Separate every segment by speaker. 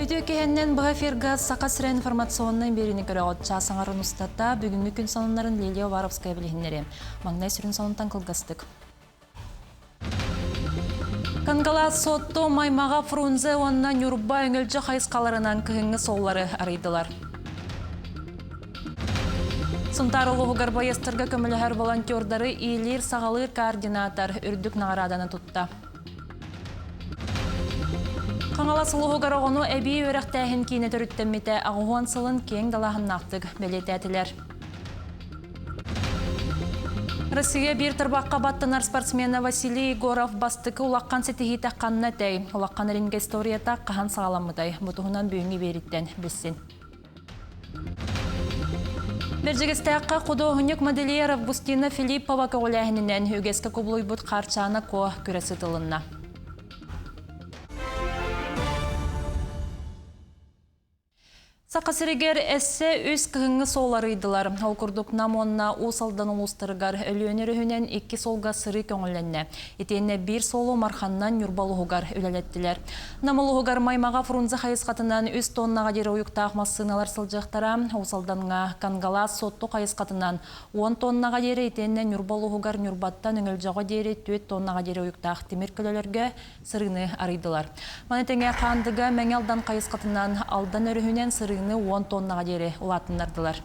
Speaker 1: Өйдө кехеннен бұға сақа сірі информационный беріні көрі отча саңарын ұстата бүгінгі күн сонынларын Лилия Варовская білігінері. Маңнай сүрін сонынтан қылғастық. Кангала сотто маймаға Фрунзе онна Нюрба өңілжі қайысқаларынан күйіңі соллары арайдылар. Сунтары лоғығар байыстырға көміліғар волонтердары иелер сағалыр координатор үрдік нағараданы тұтта. Қаңаласы лоғығар оғыну әбей өріқтәхін кейіне түріттімметі ағуан сылын кең далағын нақтық бәлетәтілер. Россия бір тұрбаққа баттынар спортсмені Василий Егоров бастықы улаққан сетихи таққанына тәй. Улаққан ринге историята қахан сағаламыдай. Бұтығынан бүйінгі беріттен білсін. Бержегестәққа құды ғынек модельер Августина Филиппова көғіләхінінен үгескі көбілой бұд қарчаны ко көресі тылынна. Сақасырегер әсі өз кығыңы соларыйдылар. Ол күрдік намонна ұсалдан ұлыстырғар өліөнері хүнен 2 солға сыры көңіленне. Етейіне 1 солу марханнан юрбалығығар өлелеттілер. Намылығығар маймаға Фрунзе қайысқатынан 3 тоннаға дері ойықтақ массыналар сылжықтара. Ұсалданға Кангала сотты қайысқатынан 10 тоннаға дері етейіне юрбалығығар юрбаттан өңілжаға дері 4 тоннаға дері ойықтақ темір көлелерге сырыны арыйдылар. Манетеңе қандыға мәңелдан қайысқатынан алдан өріхінен сыры 10 тоннаға дері ұлатындардылар.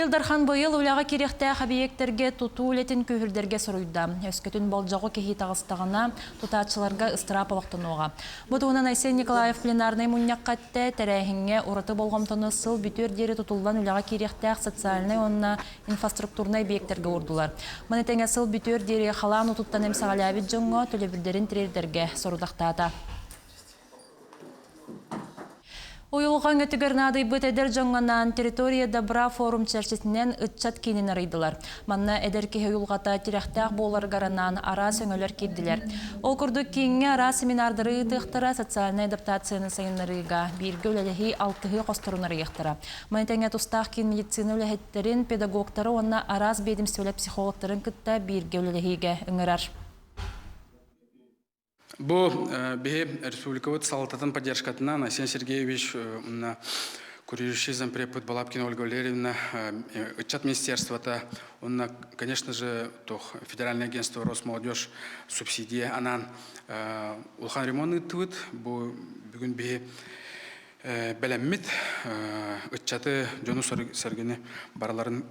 Speaker 1: Илдархан бұйыл ұлаға керекті қабиектерге тұту үлетін көхірдерге сұрыйда. Өскөтін болжағы кехи тағыстағына тұтатшыларға ыстырап олықтынуға. Бұтығынан Айсен Николаев пленарный мұнияқ қатты тәрәхінге ұраты болғамтыны сыл бүтер дері тұтылдан ұлаға керекті социальный онына инфраструктурный объекттерге ұрдылар. Мұнетеңе сыл бүтер дері қалан ұтыттан әмсағалы әбіт жоңғы төлебілдерін тірердерге сұрудақтата. Ойылған өтігірнады бұт әдер жоңғанан территория добра форум чәрчесінен үтчат кейінен арайдылар. Манна әдер кеге ұйылғата теректәқ болар гаранан ара сөңілер кейділер. Ол күрдік кейінге ара семинардыры тұқтыра социальный адаптацияны сайынларыға бірге өлелігі 6-ғы қостырынары ектіра. Манетәңе тұстақ кейін медицина өләхеттерін педагогтары онна араз бедім сөйлі психологтарын күтті бірге өлелігіге үңірар.
Speaker 2: Бу бе республиковод салататын поддержкатынан Айсен Сергеевич курирующий зампред Балабкина Ольга Валерьевна, отчет министерства-то, он, конечно же, Федеральное агентство Росмолодежь субсидия, она улхан ремонт тут, бу бүгін бе бәләммит отчеты жону сәргені бараларын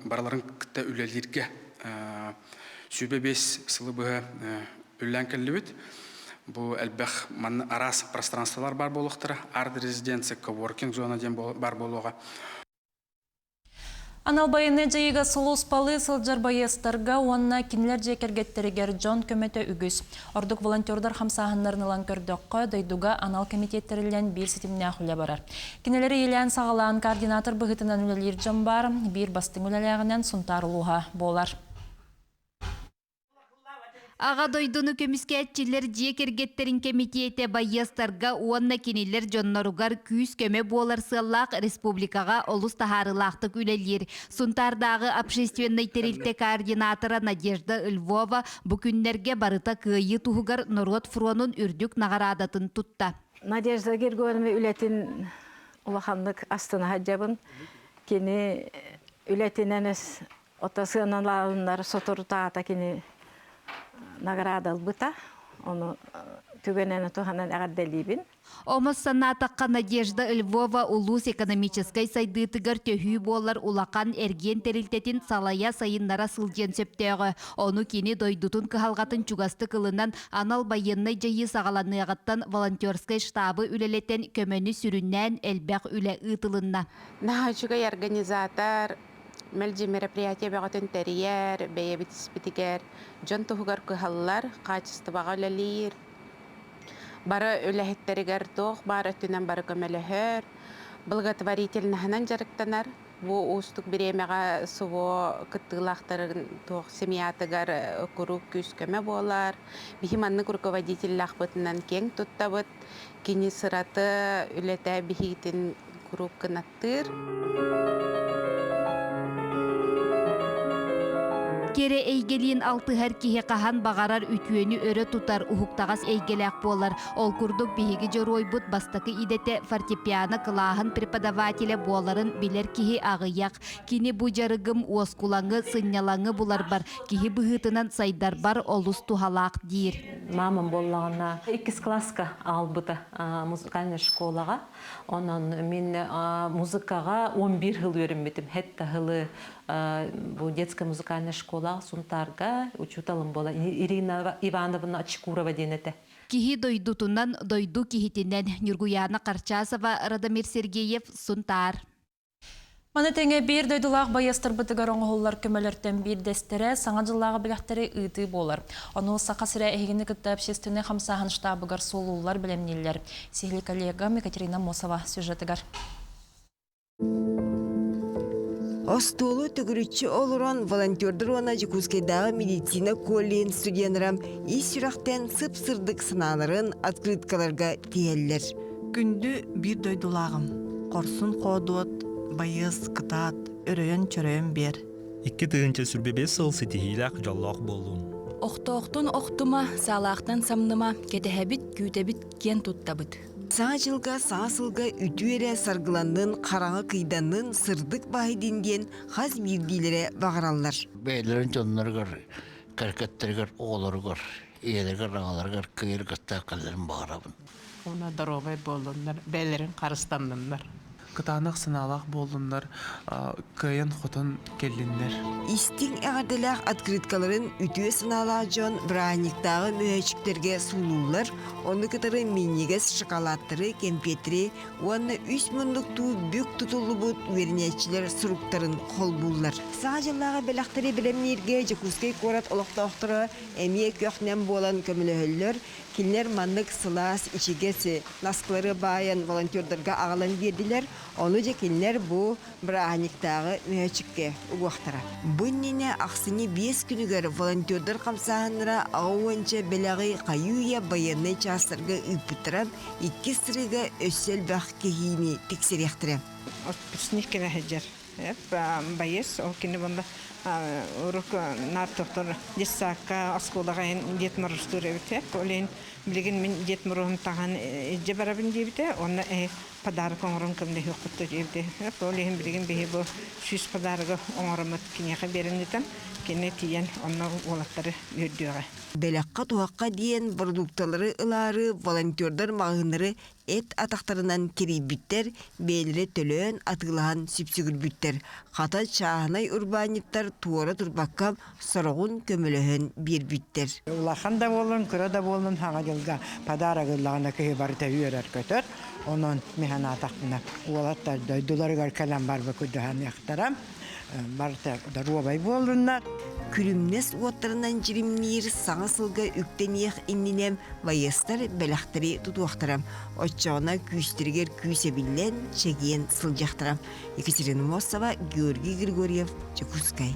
Speaker 2: кітті үлелерге сүйбе 5 сылы бұғы үллән кәлі Бу әлбәқ арас пространстволар бар болуқтыры, ард резиденция, коворкинг зона ден бар болуға.
Speaker 1: Аналбайыны жайыға сұлу спалы сылжар байыстарға онына кинлер жекергеттерігер Джон көметі үгіз. Ордық волонтердар қамсағынларынылан көрдіққа дойдуға анал комитеттерілен бір сетіміне ақылы барар. Кинелері елен сағалаған координатор бұғытынан үлелер жон бар, бір бастың үлеләғінен сұнтарылуға болар.
Speaker 3: Аға дойдуну көміске әтчілер жекергеттерін комитеті байыстарға уанна кенелер жоннаругар күйіс көме болар сыллақ республикаға олыс тахарылақтық үлелер. Сунтардағы общественный терилте координатора Надежда Львова бүкінлерге барыта күйі туғығар Нұрот фронун үрдік нағарадатын тұтта.
Speaker 4: Надежда Гергоновна үлетін улаханлық астына хаджабын кені үлетіненіз отасығынан лағынлар сотыртағата кені наградал бұта, оны түгенені тұғанан әғаддалибін.
Speaker 3: Омыз санатаққа Надежда Львова улус экономическай сайдытыгар төхүй болар улақан әрген терилтетін салая сайыннара сылжен сөптеғі. Оны кені дойдутын кығалғатын чугасты кылынан анал байыннай жайы сағаланығаттан волонтерскай штабы үлелеттен көмені сүріннән әлбәқ үлі ұтылынна.
Speaker 5: Нахачугай организатор Мэлжи мероприятие бәғатын тәрияр, бәйе бітіспітігер, жон тұғығар күхаллар, қачыстыбаға өлелер. Бары өләхеттерігер тоқ, бары өттінен бары көмеліхер. Бұлға творительнахынан жарықтанар. Бұ ұстық біремеға сұво күттігілақтарын тоқ семиятығар күру күз көме болар. Бихиманны руководитель лақпытынан кең тұттабыт. Кені сыраты өлеті бихитін күру кынаттыр.
Speaker 3: Кере эйгелин алтыһар киһи кахан багарар үтүөнү өрө тутар ухуктагас эйгелек болар. Ол курдук биһиги жоройбут бастакы идете фортепиано кылааһын преподавателе буоларын билер киһи агыяк. Кини бу жарыгым уоскулаңы сыннялаңы булар бар. Киһи быһытынан сайдар бар олус тухалаак диир.
Speaker 6: Мамам боллагана 2 класска албыта музыкальный школага. Онон мен музыкага 11 жыл үйрөнбөтүм. Хетта жылы бу детская музыкальная школа сунтарга учуталым бола. Ирина Ивановна Очкурова денете.
Speaker 3: Киһи дойдутунан дойду киһитинен Нюргуяна Карчасова, Радомир Сергеев, Сунтар.
Speaker 1: Маны теңе бир дойдулақ байыстыр бұтығар оңғылар көмелерден бір дәстері саңа жыллағы біліқтері ұйты болар. Оны сақа сірі әйгіні күтті общественный қамсағын штабығар солулар білемнелер. Сихли коллегам Екатерина Мосова сюжетігар.
Speaker 7: Остолу түгірітші олыран волонтердер оны Жекускайдағы медицина коллейн студиянырам ис жүрақтен сып-сырдық сыналарын открыткаларға тиеллер.
Speaker 8: Күнді бір дойдулағым. Қорсын қодуот, байыз, кытат, өрөйін-чөрөйін бер.
Speaker 9: 2 тыгынча сүрбебе сыл сетихилак жоллоқ болуын.
Speaker 10: Охтоохтун охтума, салаақтан самныма, кетехебит, кютебит, кен туттабыт.
Speaker 7: Саң жылға, саң сылға үтүере саргыланын, қараңы кыйданын сырдық бағиденден хаз бирдилері бағаралар.
Speaker 11: Бәйлерін жонларғар, кәркеттерғар, оғыларғар, иелерғар, аңаларғар, күйер кастар қаларын бағарабын.
Speaker 12: Ona darovay bolunlar, beylerin karıstanlar. Kıtanıq sınalaq bolunlar, kıyın xotun kellinler.
Speaker 7: Истин әғарделәқ открыткаларын үтүе сыналақ жон браниктағы мөйчіктерге сулулар, оны кытары минигес шоколадтары, кемпетри, оны 3 мұндықту бүк тұтулы бұд вернечілер сұруқтарын қол бұллар. Саға жыллағы белақтары білемнерге Жекускай корат олықтауқтыры әмие көқнен болан көмілі Кинлер маннык сылас ичигеси наскылары баян волонтердарға ағалан берділер, оны же кинлер бу браниктағы мөйчікке уғақтара. Бұннене ақсыны 5 күнігер волонтердар қамсағыныра ауынча белағый қаюя баянны частарға үпітіріп, 2 сырыға өссел бақ кехейні тексеректірі.
Speaker 4: Отпусник кені хеджер. Байыз, ол кені бұнда урок нар доктор десакка асколаган дет марустур эвтек олен билген мен дет мурун таган эже барабын дебите оны подарок оңорун кемде хукутты дебите олен билген бебо шиш подарок оңоромат кинеге берендитен кене тиен онны олаттары өйдөгө
Speaker 7: Белаққа туаққа дейін продукталары ылары волонтердар мағыныры эт атақтарынан керейбіттер, бейлері төлөен атылған сүпсігірбіттер. Қата чағынай урбаниттар туора турбаққа сұрағын көміліхін бербіттер.
Speaker 13: Улахан да болын, күрі да болын, хаңа жылға падарағы лағына көйі бары тәуерер көтір. Оның механа атақына уалаттар дойдуларығар кәлем бар бұ күдіған яқтарам. Барта даруабай болынlar.
Speaker 7: Күлімнес уаттарынан жиримнер саңа сылға үктенех инненем вайыстар бәләқтері тұтуақтарам. Отчауына күйістергер күйсебілен чегиен сылжақтарам. Екатерина Мосова, Георгий Григорьев, Жекускай.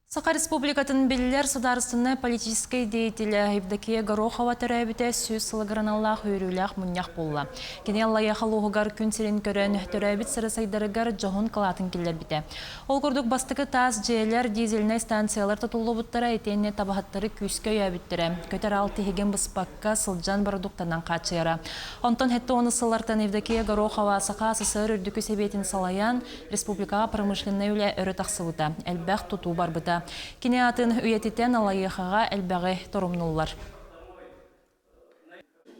Speaker 1: Сақа республикатын белілер сударысыны политической деятелі Евдокия Горохова төрәбіте сөз сылығыраналлақ үйріләқ мұняқ болла. Кене Аллайя қалуғығар күн серен көрін төрәбіт сыры сайдарығар жоғын қалатын келер біте. Ол күрдік бастықы таз жейлер дизельный станциялар тұтылы бұттара етенне табағаттары күйске өйәбіттірі. Көтер алты хеген бұспаққа сылжан продуктанан қачыяра. Онтан хетті оны сылартан Евдокия Горохова сақа сысыр үрдікі себетін салаян республикаға промышленный үлі өрі тақсыбыта. Әлбәқ тұту бар бұта. Кене атын үйететен алайықаға әлбәғі торумнулар.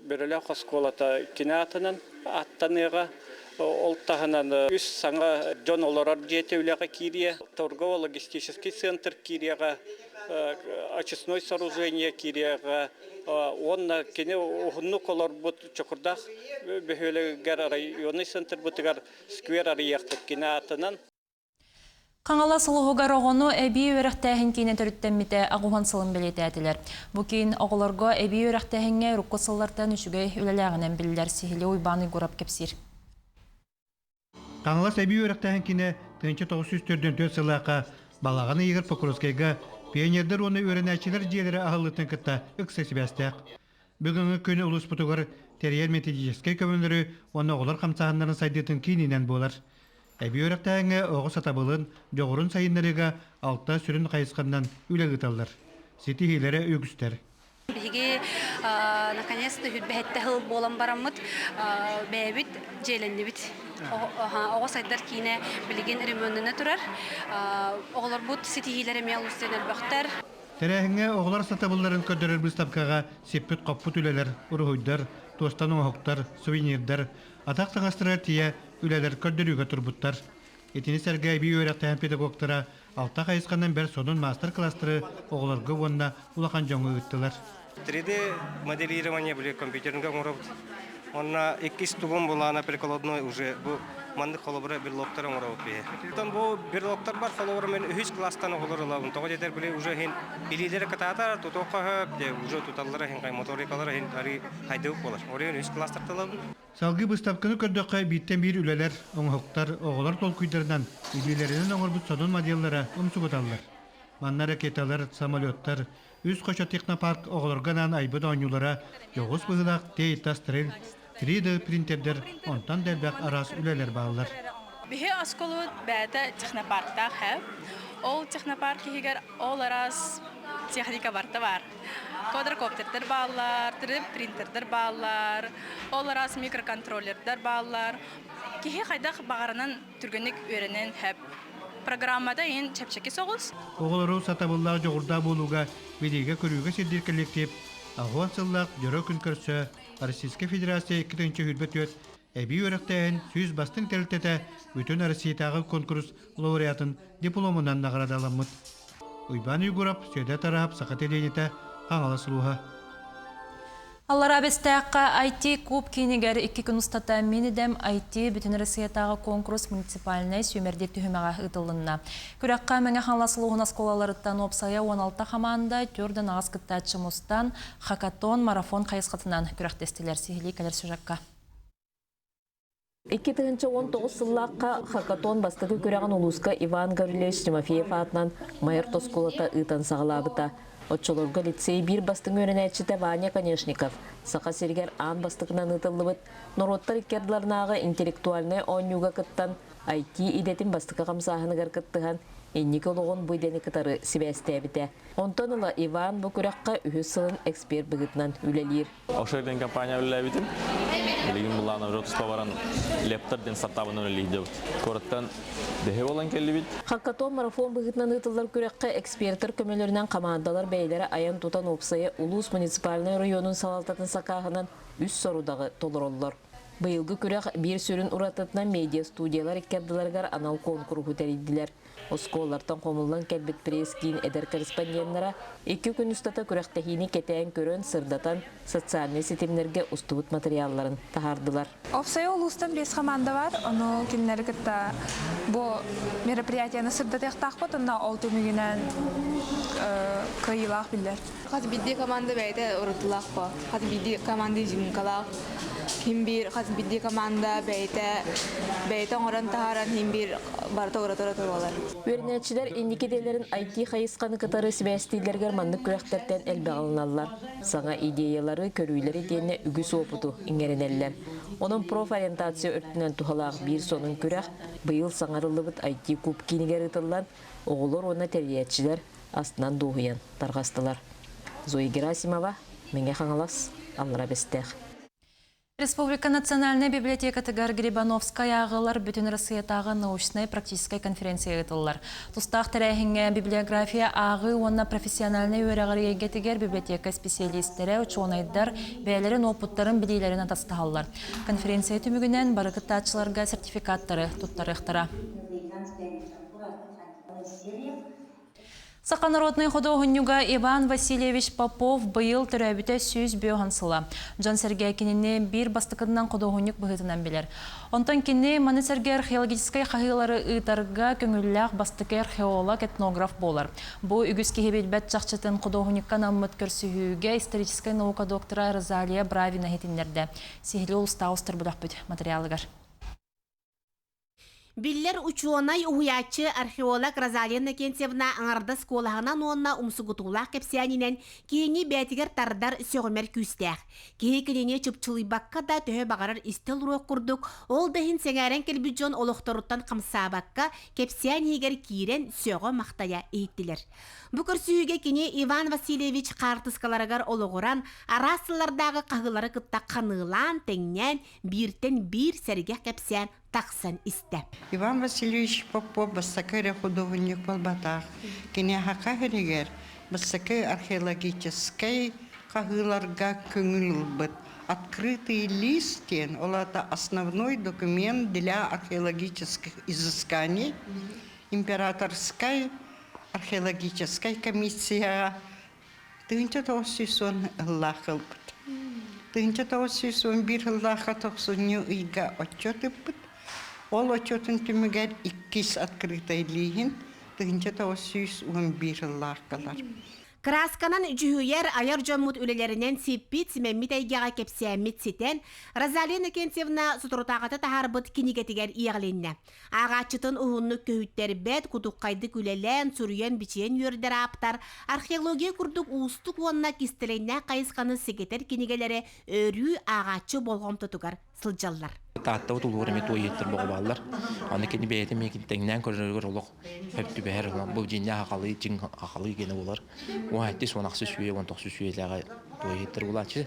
Speaker 14: Бірілі қосқолата кене атынан аттаныға олтағынан үс саңа жон оларар жете үліға кирия, торгово-логистический центр кирияға, очистной сооружение кирияға, онна кене ұғынны колар бұд чоқырдақ бөхөлігер районный центр бұтығар сквер арияқтық кене атынан.
Speaker 1: Қаңала сылығығар оғыны әбей өріқтәхін кейіне түріттенметі ағуған сылын білеті әтілер. Бұкейін оғыларға әбей өріқтәхінге рұққы сыллартан үшігей үлеләғінен білілер сихілі ойбаны көріп кепсір.
Speaker 15: Қаңалас әбей өріқтәхін кейіне 1904 сылаққа балағаны егір Покровскайға пионердер оны өрінәчілер жиелері ағылытын күтті үксесі бәстәқ. Бүгінгі көні ұлыс бұтығыр терьер методическай көмілері оны оғылар қамсағындарын сайдетін кейінінен болар. Әбі өрәктәңе оғы сатабылын жоғырын сайынларыға алта сүрін қайысқандан үләгіталар. Сети хейлері өгістер.
Speaker 16: Биги наконец-то хүтбәһәттә хыл болан барамыт бәбит җәленнебит. Ого сайдар кине билген ремонтына турар. Оглар бут ситихиләре мәл үстәнәл бахтар.
Speaker 15: Тәрәһеңе оғлар сатабылларын көдөрөр бүстапкаға сеппет қаппут үләлер, урухуйдар, тостан оғықтар, сувенирдар, атақ таңастырар тия үләлер көдөрүгө турбуттар. Етini сәргәй бей өрәктәһән педагогтара алта қайысқаннан бер сонун мастер-класстары оғларғы онна улақан жоңы үттілер.
Speaker 17: 3D моделирование были компьютеринга мурабыт. Онна 2 стугун булана прикладной уже бу манды холобра берлоктар мурабыт бе. Там бу берлоктар бар холобра мен 3 класстан оғларыла. Тогы жетер биле уже хен билидер кататар тутока де уже туталлары хен кай моторикалары хен ари хайдып болар. Орен 3 класстар талабын.
Speaker 15: Салгы бұстапқыны көрдөккай биттен бир үлелер, оңғықтар, оғылар толкуйдардан, илилерінен оңырбыт сонун моделлары ұмсуғыталар. Манна ракеталар, самолеттар, үз қоша технопарк оғыларганан айбыд оңюлара, жоғыз бұғылақ, тейттас трел, 3D принтердер, онтан дәлбәк арас үлелер бағылар.
Speaker 18: Бихе асколу бәті технопаркта хэп. Ол технопарки хигер ол арас техника барта бар. Квадрокоптердер баллар, 3D принтердер баллар, ол арас микроконтроллердер баллар. Кихе хайдах бағарынан түргенік өренен хэп. Программада ең чәпчеки соғыз.
Speaker 15: Оғылару сатабыллағы жоғырда болуға, бедеге көріуге селдер коллектив, ағуан сыллақ жөрі күн көрсі, Российская Федерация 2-ші хүрбет өт, әбей өріқтәйін сүйіз бастың тәлттеті бүтін Россиятағы конкурс лауреатын дипломынан нағырадаламыд. Уйбан үйгұрап, сөйді тарап, сақат еденеті қаңалы сұлуға.
Speaker 1: Аллара бестәққа IT куб кейінігер 2 күн ұстата менедем IT бүтін Россиятағы конкурс муниципальный сүймердек түхімеға ұтылынна. Күрәққа мәңе қанласылуғын асколаларыттан опсая 16 қаманда түрдің ағыз күттәтші мұстан хакатон, марафон қайысқатынан күрәқтестілер сихили кәлер сюжаққа.
Speaker 6: 2019 сыллаққа хакатон бастығы көрәған улуска Иван Гаврилевич Тимофеев атынан майыр тоскулата ұйтан сағылабыта. Отчолорга лицей бир бастың өрінәтшіті Ваня Конешников. Сақа сергер ан бастығынан ұтылыбыт. Нороттар иккерділарнағы интеллектуальный онюга кыттан IT идетін бастықы қамсағыны ғарқыттыған еннекі олығын бұйдені кытары сібәстәбіті. Онтан ұла Иван бұл күрәққа үйіз сылын эксперт бұғытынан үлелер.
Speaker 19: Ошерден компания үлеләбітім. Білігін бұлағына жотыспа баран лептарден саттабын үлелейді. Корыттан дәхе olan келі біт.
Speaker 6: Хакатон марафон бұғытынан ұтылар күрәққа эксперттер көмелерінен командалар бәйлері аян тұтан опсайы Улус муниципальный районын салалтатын сақағынан үз сорудағы толыр олар. Быйылғы күрәқ бір сүрін ұратытынан медиа студиялар иккерділергар анал конкуру тәрейділер. Осколлартан қомылдан кәлбет пресс-кейін әдер корреспонденттара 2 күн ұстата күрәқтәхейіне кетәйін көрін сырдатан социальный сетемлерге ұстыбыт материалларын тахардылар.
Speaker 20: Опсай Улустан пресс-команда бар, оны кемнері кітті бұл мероприятияны сырдатаяқтақ бұд, онна ол төмігінен көйілақ білдер.
Speaker 21: Қазы бидде команда бәйті ұрытылақ ба, қазы бидде команда жіңкалақ. Хим бир хаз бидди команда бәйті оңыран тахаран хим бир барта ұратыра тұралар.
Speaker 6: Өрнәтшілер индикеделерін IT қайысқаны кытары сібәстейлергер мандық күрәқтәртен әлбі алыналар. Саңа идеялары көрүйлері дейіне үгіс опыту иңеренелер. Оның профориентация өртінен тухалақ бір сонын күрәқ бұйыл саңарылыбыт IT куб кейінігер ұтылан оғылыр оны тәрбиетшілер астынан доғыян тарғастылар. Зои Герасимова, менге қаңалас, Аллара Бестех.
Speaker 1: Республика Национальная библиотека Тыгар Грибановская ағылар бүтін Россиятағы научной практической конференция ұтылар. Тустақ тәрәхіңе библиография ағы онна профессиональный өрәғыр егетігер библиотека специалисттері учонайдар бәлерін опыттарын білейлерін атастағалар. Конференция түмігінен барықыттатшыларға сертификаттары тұттарықтара. Сақанародный художнюга Иван Васильевич Попов быйыл түрәбіті сүйіз бөғансыла. Жан Сергей кеніне бір бастықыдынан художнюк бұғытынан білер. Онтан кені маны Сергей археологическай қағылары ұйтарға көңілләқ бастықы археолог этнограф болар. Бұл үгіз кехебет бәт жақчытын художнюккан аммыт көрсүйіге историческай наука доктора Розалия Бравина хетінлерді. Сихілі ұлыста ұстыр бұдақ бүт материалығар.
Speaker 2: Биллер учуонай уhuячы археолог Розалия Накентьевна аңарда сколағынан онна умсугутулақ кепсиянинен кейіне бәтігер тардар сөғімер күстәқ. Кейі кенене чүпчылыбаққа да төхі бағарар истел руық құрдық, ол дәхін сәңәрен келбіджон олықтаруттан қамсабаққа кепсиян егер кейрен сөғы мақтая ейттілер. Бұкыр сүйіге кене Иван Васильевич қартысқаларығар олығыран арасылардағы қағылары қытта қанылан тәңнен биртен бир сәргех кепсиян тақсан істі.
Speaker 22: Иван Васильевич Попов бассакыры художник болбатақ. Кене хақа херегер бассакы археологической қағыларға көңіл бұд. Открытый листен, это основной документ для археологических изысканий. Императорская археологическая комиссия тынча тоосуйсон лахылбыт. Тынча тоосуйсон бир лаха токсуню ыйга отчетыпбыт. Ол отчетын түмігер 2 открытый лихин тынча тоосуйсон бир лахкалар.
Speaker 2: Красканан жүхүйер айар жоммут үлелерінен сиппит симеммит айгаға кепсияммит ситен Розалия Накентьевна сутурутағаты тахарбыт кинигетигер ияғленне. Ағачытын ұғынны көхіттер бәд кудуққайды күлелен, сүрүйен бичен үйердер аптар, археология күрдік ұстық онына кистеленне қайысқаны секетер кинигелері өрі ағачы болғым тұтығар сылжаллар.
Speaker 23: Тағатта ұтылуыр әмет ой еттір бұғы балылар. Аны кені бәйеті мекін тәңнен көрінергер олық өпті бәр. Бұл жинне ақалы, жин ақалы кені олар. О әтті сонақсы сүйе, он тоқсы сүйеліға ой еттір олачы.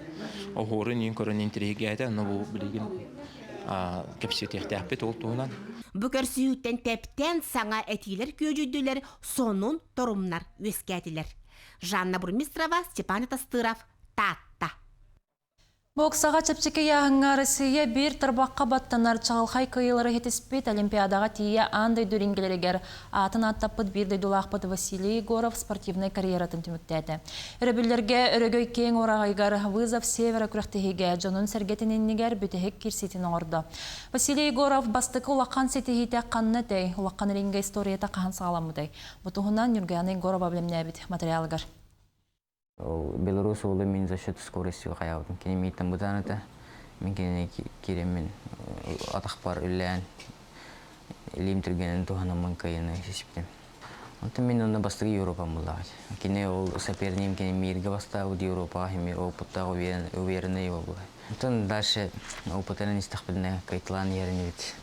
Speaker 23: О хорын ең көрінен тірегі әді, аны бұл білеген кәпсетекті әппет ол туынан.
Speaker 2: Бүкір сүйіттен тәптен саңа әтилер көжүйділер, сонун торумнар өскәтілер. Жанна Бурмистрова, Степан Тастыров, Татта.
Speaker 1: Боксаға чепчеке яғыңа Россия бір тұрбаққа баттанар чағылхай кыйлары хетіспет Олимпиадаға тие андай дүренгелерігер атын аттаппыд бірдей дулақпыд Василий Егоров спортивный карьератын түміктәді. Өребілерге өрөгөй кең орағайгар вызов севера күріқтігіге жонын сәргетіненігер бүтігік кирсетін орды. Василий Егоров бастықы улаққан сетігейті қанны дәй, улаққан ринге историята қаған сағаламыдай. Бұтығынан Нұргияны Егоров аблемнәбіт материалығар.
Speaker 24: Беларусь олы мен за счет скорости қаяудым. Кені мейтін бұдан әті, мен кені керемін атақпар үлән, елемтіргенін туғанымын кайыны сесіптім. Онтын мен онда бастығы Европа мұлдағы. Кені ол сопернем кені мейірге бастағы Европа, хемер опыттағы уверенный его было. Онтын дальше опытынан истақпіліне кайтылан еріне бет.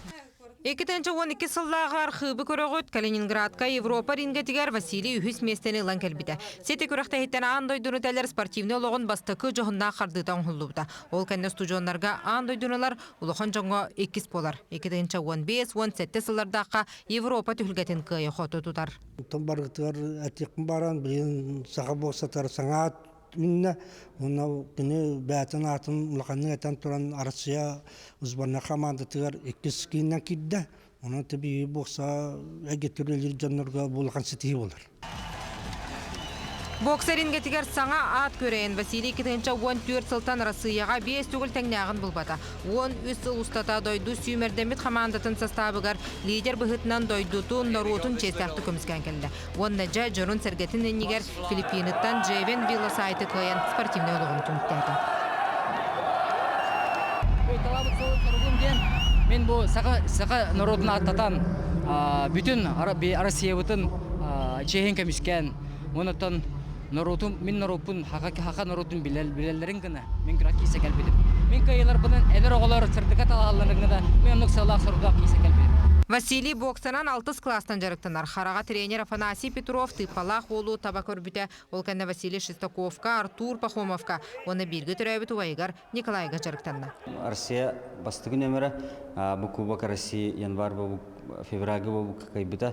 Speaker 25: 2012 сыллағы архыбы көрігіт Калининградқа Европа рингетігер Василий үхіс местені лан кәлбіді. Сеті көріқті хеттен аңдой дүнітәлер спортивны олығын бастықы жоғында қардыдан құллыбыда. Ол кәнне студионларға аңдой дүнілер ұлықын жоңға 2 болар. 2015-17 сыллардаққа Европа түхілгетін күйі қоты тұтар.
Speaker 26: Барғытығар әтекін баран, білген саға болсатар саңат Үнне, оны күні бәтін атын ұлғанның әтен тұран Арасия ұзбарына қамандытығар 2 кейіннен кейді. Оны табиғи болса әгеттірелер жанларға болған сетейі болар.
Speaker 25: Боксерин гетигер саңа ат көрейін. Василий 2014 сылтан Россияға 5 түгіл тәңнәғын бұлбата. 13 сыл ұстата дойду сүймердемет қамандатын составығар лидер бұғытынан дойдутун нарутун честақты көміскен келді. Онна жа жұрын сәргетін енігер Филиппиниттан Джейвен Вилла сайты көйен спортивный олығын түміктәді.
Speaker 27: Мен бұл сақа народын аттатан бүтін Россия бұтын чейін көміскен. Онытын мен народын, хақа народын білелерін гына, мен күрат кейсе кәлбедім. Мен көйелер бұның әлір оғылар сыртықат алғаларыңыда, мен ұнық сылақ сұрғақ кейсе кәлбедім.
Speaker 25: Василий боксанан 6 класстан жарықтанар. Хараға тренер Афанасий Петров, тыпалақ олу табак өрбіті. Ол кәнді Василий Шестаковка, Артур Пахомовка. Оны біргі түрәбіт уайығар Николайға жарықтанна.
Speaker 28: Россия бастығы нөмірі, бұл Кубок Россия январ бұл февральгі бұл қайбіті.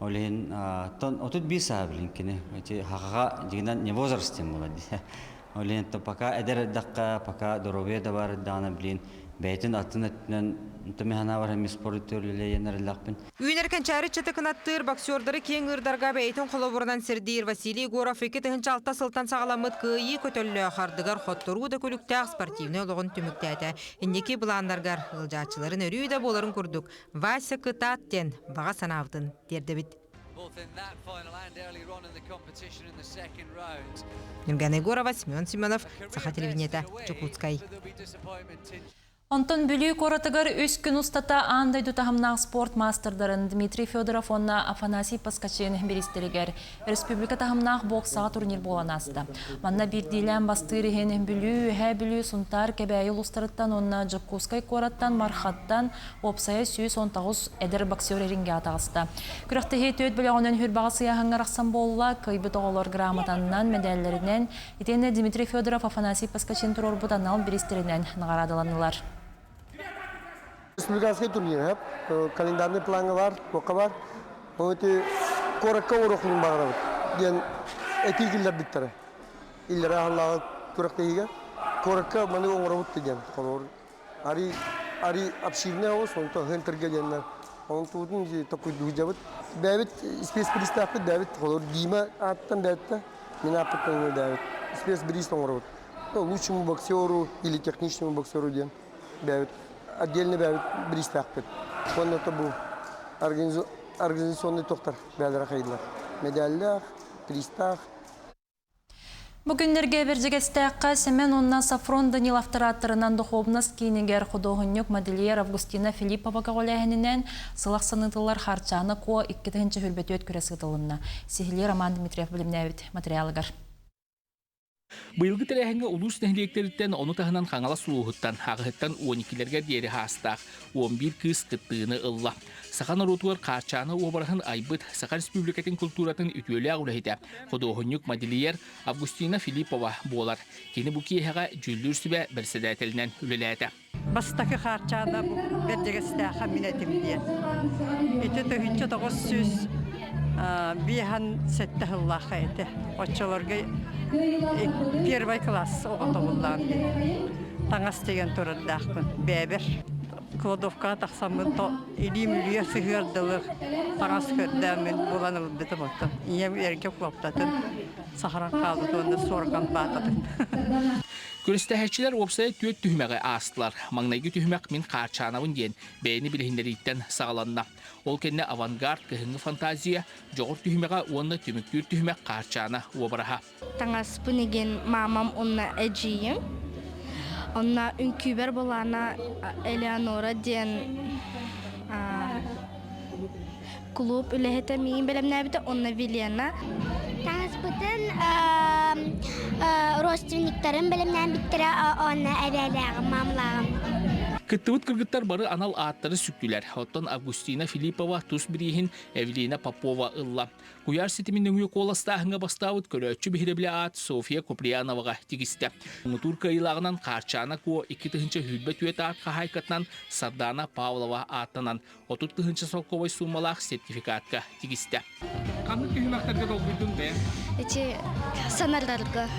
Speaker 28: Олен отут бир сабилин кене хақаға дегеннен не возрастен болады. Олен пока эдер даққа, пока дорове да бар дана билин бәйтін атын өтінен томехана бар hem спорт төрлеле енерлақпын.
Speaker 25: Үйнеркен чәрі чыты кынаттыр боксердары кең ырдарға бәйтін қолыбырдан сердейір Василий Егоров 2-6 сылтан сағаламыд күйі көтөлі қардығар қоттыру да көліктәқ спортивны олығын түміктәді. Индеки бұландарғар ғылжатшыларын өрүй да боларын күрдік. Вася кытаттен баға санавдың дердебіт. Нургияна Егорова, Семен Семенов, Саха телевидениеті, Чукутскай.
Speaker 1: Онтон бүлі коратыгар үс күн устата андай дутахамнақ спорт мастerdарын Дмитрий Федоров онна Афанасий Паскачен берістерігер. Республика тахамнақ боксаға турнир болан асты. Манна бірдейлен бастырыхен бүлі, бүлі сунтар кәбәйіл ұстарыттан онна Джакускай кораттан, Мархаттан, опсая 119 әдір боксер ерінге атағысты. Күріқті өт білі онын хүрбаға сияхаңар ақсан болла, кайбы тоғылар грамотаннан, медаллерінен, етені Дмитрий Федоров Афанасий Паскачен турорбутанал берістерінен нағарадыланылар.
Speaker 3: Республиканский турнир, календарный планы var, boka var. O eti korakka uğraşın bağırır. Yani eti giller bitti. İllere Allah'a korakta yiyor. Korakka mani uğraşıp diyen. Kolor. Ari apşirne o sonta henter gelyenler. Onun tutun ki takuy duyacağız. David space biristahı David kolor giyme attan David'te. Mina aptan David. Space birist uğraşıp. Лучшему боксеру или техничному боксеру диyen. David. Отдельный бристахпет. Он это был организационный тоқтар бәлдері қайдылар. Медаллях, пристах.
Speaker 1: Бүгіндерге бержегестәққа Семен онна Сафрон Данил авторатырынан дұхобнас кейінігер құдоғынюк модельер Августина Филиппова қағолайынен сылақ санытылар харчаны ко 2-ші хүрбеті өт көресі ғытылынна. Сихили Роман Дмитриев білімнәуіт материалығар.
Speaker 4: Быйылгы теләһәңгә улус нәһилиектериттен оны таһынан хаңала сулуһуттан хагыһыттан 12-ләргә диәре хастак 11 кыз кыттыны ылла. Сахан ротуар качаны обархан айбыт Сахан республикатын культуратын үтүлә улайда. Ходоһонюк модельер Августина Филиппова болар. Кени бу киһәгә жүлдүрсүбә берседәтелнән үлеләтә.
Speaker 5: Бастакы харчада бу бәдәгәстә хәминәтим дия. Ите төгүчә 900 бихан сеттәһллаһ әйтә. Очолорга первый класс оғытығылдан таңас деген тұрырдақпын. Бәбір кладовка тақсамын илим үліе сығырдылық таңас көрдәмін боланылып бітім оттым. Ием ерге құлаптатын сахаран қалдытуында сорған бататын.
Speaker 4: Көрістәһәтчілер опсая төт түхмәгә астылар. Маңнайгы түхмәк мин қарчанавын ден бәйіні білгендеріттен сағаланна. Ол кенне авангард кыһыңы фантазия, жоғыр түхмәгә онны түміктүр түхмәк қарчана обыраға.
Speaker 8: Таңас бұнеген мамам онна әжейім. Онна үнкүбер болана Элеонора ден клуб үләхеті мейін білімнә біті онна Вилена.
Speaker 9: Таңас бұтын родственниктерім білімнән біттірі оны әбәләғым, мамлағым.
Speaker 4: Кыттыбыт кыргыттар бары анал аттары сүктүләр. Оттон Августина Филиппова тус бирихин Эвелина Попова ылла. Куяр сетиминен үйе коластағыңа бастауыт көрөтчі бихиребле ат София Куприяноваға тигісті. Мутур кайылағынан қарчана ко 2-тыхынчы хүлбет өет ат қағайкатынан Сардана Павлова аттанан 30-тыхынчы солковой суммалақ сертификатқа тигісті. Қамды күйімақтарға долбүйдің бән?
Speaker 9: Санарларға.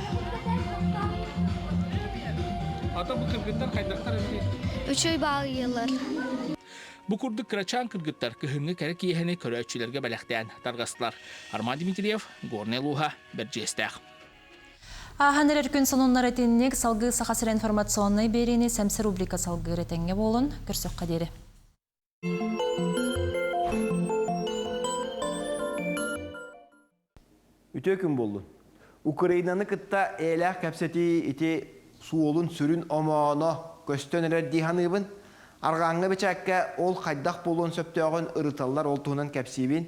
Speaker 4: Ата бұл кыргыттар қайдақтар өте?
Speaker 9: 3 ай бағыйлар.
Speaker 4: Бу курдук крачан кыргыттар кыһыңы кәрі киехіне көрөтчілерге бәләқтән тарғастылар. Арман Дмитриев, Горне Луха, Берджестәқ.
Speaker 1: Аханер күн сонуннар этинник салгы сахасыр информационный берини сәмсі рубрика салгы ретенге болын. Көрсөк қадері.
Speaker 10: Үтө күн болду. Украинаны кытта элях кәпсети ити суолун сүрүн омооно көстөнөрөр диханыбын. Арғаңы бечәккә ол қайдақ болуын сөптеуғын ұрыталар ол туынан кәпсейбін.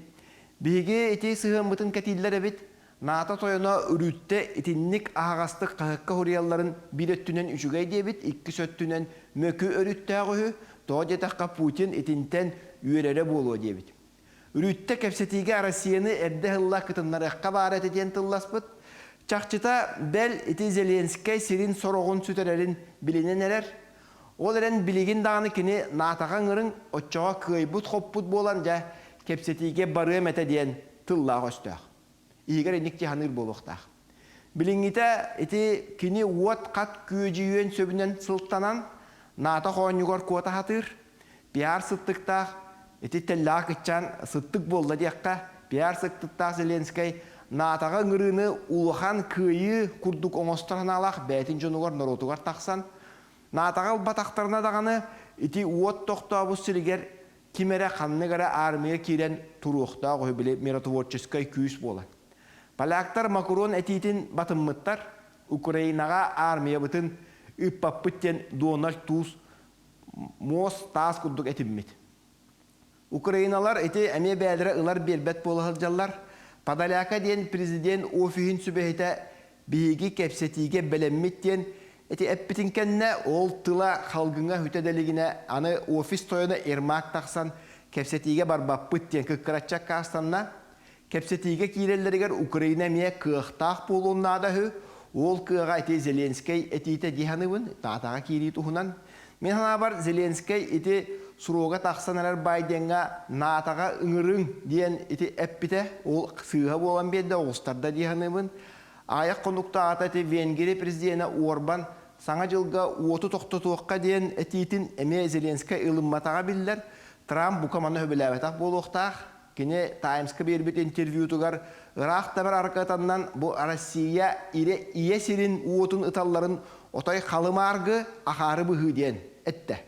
Speaker 10: Бігі ити сығын бұтын кәтилер әбет, ната тойына үрүтті итинник ағастық қағыққа хурияларын бір өттінен үшігей дебет, 2 сөттінен мөкі өрүтті ағығы, тоғы жетаққа Путин итинтен үйерері болуы дебет. Үрүтті кәпсетіге Россияны әрді ғылла қытынлар әққа бар әтеден тылласпыт. Чақчыта бәл ити Зеленскай сирин сороғын сүтерерін білінен әрер. Ол әрін білеген дағыны кені натаған ұрын отчаға көйбұт қоппұт болан жа кепсетіге бары мәті дейін тыллағы өстіғ. Игер әнік жаханыр болуқтақ. Білінгіті әті кені уат қат көйжүйен сөбінен сылттанан ната қоғанюғар көта хатыр. Пиар сыттықтақ әті тәллақ үтчан сыттық болды дейққа. Пиар сыттықтақ Зеленскай натаған ұрыны улыған көйі күрдік оңыстырын алақ бәйтін жонуғар нұротуғар тақсан. Натағал батақтарына дағаны ити уот тоқтабыз сілігер кемері қанныгара армия керен тұруқта қой біле мератворческай күйіс болан. Паляқтар Макрон әтейтін батыммыттар Украинаға армия бұтын үппаппыттен Дональд Туз мос таас курдук этиммит. Украиналар эти әме бәдірі ылар бербет болығылжалар. Падаляка ден президент офиғын сүбәйті биги кепсетиге белеммит ден эти эппитинкенне ол тыла халгыңа хүтәдәлігіне аны офис тойына ирмак тақсан кепсетиге барбаппыт ден кыққыратчак кастанна кепсетиге киреллерігер Украина мия кықтақ болуыннада ху ол кыға эти Зеленский этите диханывын татаға кири тухунан мен хана бар Зеленский эти суруға тақсанарар Байденға натаға ыңырың ден эти эппите ол сыға болан беді оғыстарда диханывын аяқ қондукта ата эти Венгрия президенті Орбан саңа жылға оты тоқтатуыққа ден этитин эме Зеленский ылымматаға білдер Трамп бұқаманы хөбіләветақ болуқтақ кене Таймсқа бербет интервью тугар Ирақ табар арқатаннан бұл Россия ие сирин уотын ыталларын отай қалымарғы ахары бұғы ден әтті.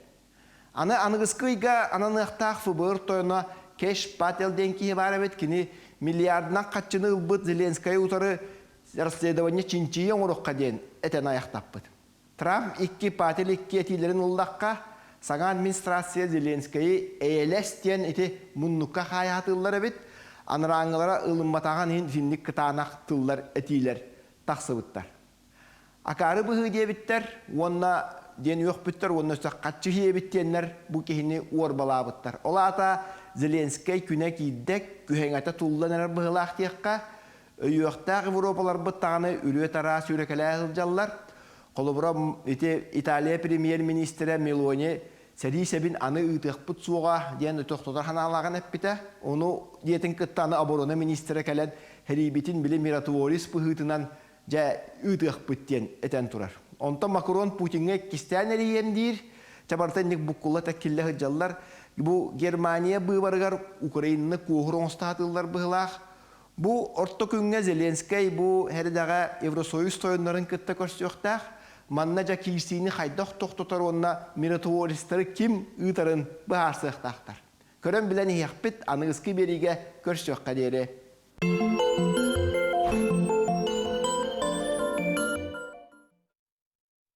Speaker 10: Аны анығысқыйға ананықтақ фыбыр тойына кеш пателден кейі бар әбет кені миллиардынан қатчыны ұлбыт Зеленскай ұтары расследование чинчие оңырыққа ден әтен аяқтап бұд. Трамп 2 пател 2 етилерін ұлдаққа саңа администрация Зеленскайы әйелестен еті мұнныққа қаятылар әбет аныраңылара ылымматаған ең финник кытанақ тыллар әтилер тақсыбыттар. Акары бұғы дебіттер, онна ден өқ біттер, онна өсі қатшы хебіттенлер бұл кейіні орбалабыттар. Ола ата Зеленскай күні кейдек күхенгата тұлланар бұғылақ текқа өйіқтақ Европалар бұттағаны үлі тара сүйрекелі ғылжалар. Қолыбыра Италия премьер-министрі Мелони сәрі сәбін аны ұйтықпыт суға ден ұтықтотар ханалағын әппіті. Оны диетін күттаны обороны министрі кәлін хәрибетін білі Миратуорис бұғытынан жа ұйтықпыт ден әтен тұрар. Онта Макрон Путинге кистән әрейем дейір, чабартанник бұққылы тәккілі ғыджалар. Бұл Германия бұғарғар Украинны қоғыр оңыстатылар бұғылақ. Бұл орта күнге Зеленскай бұл әрідағы Евросоюз тойынларын күтті көрсіқтақ. Манна жа кирсini хайдақ тоқтотар онна Миратуористары ким ұйтарын бұғарсықтақтар. Көрін білән еқпіт анығызқы беріге көрсіққа дере.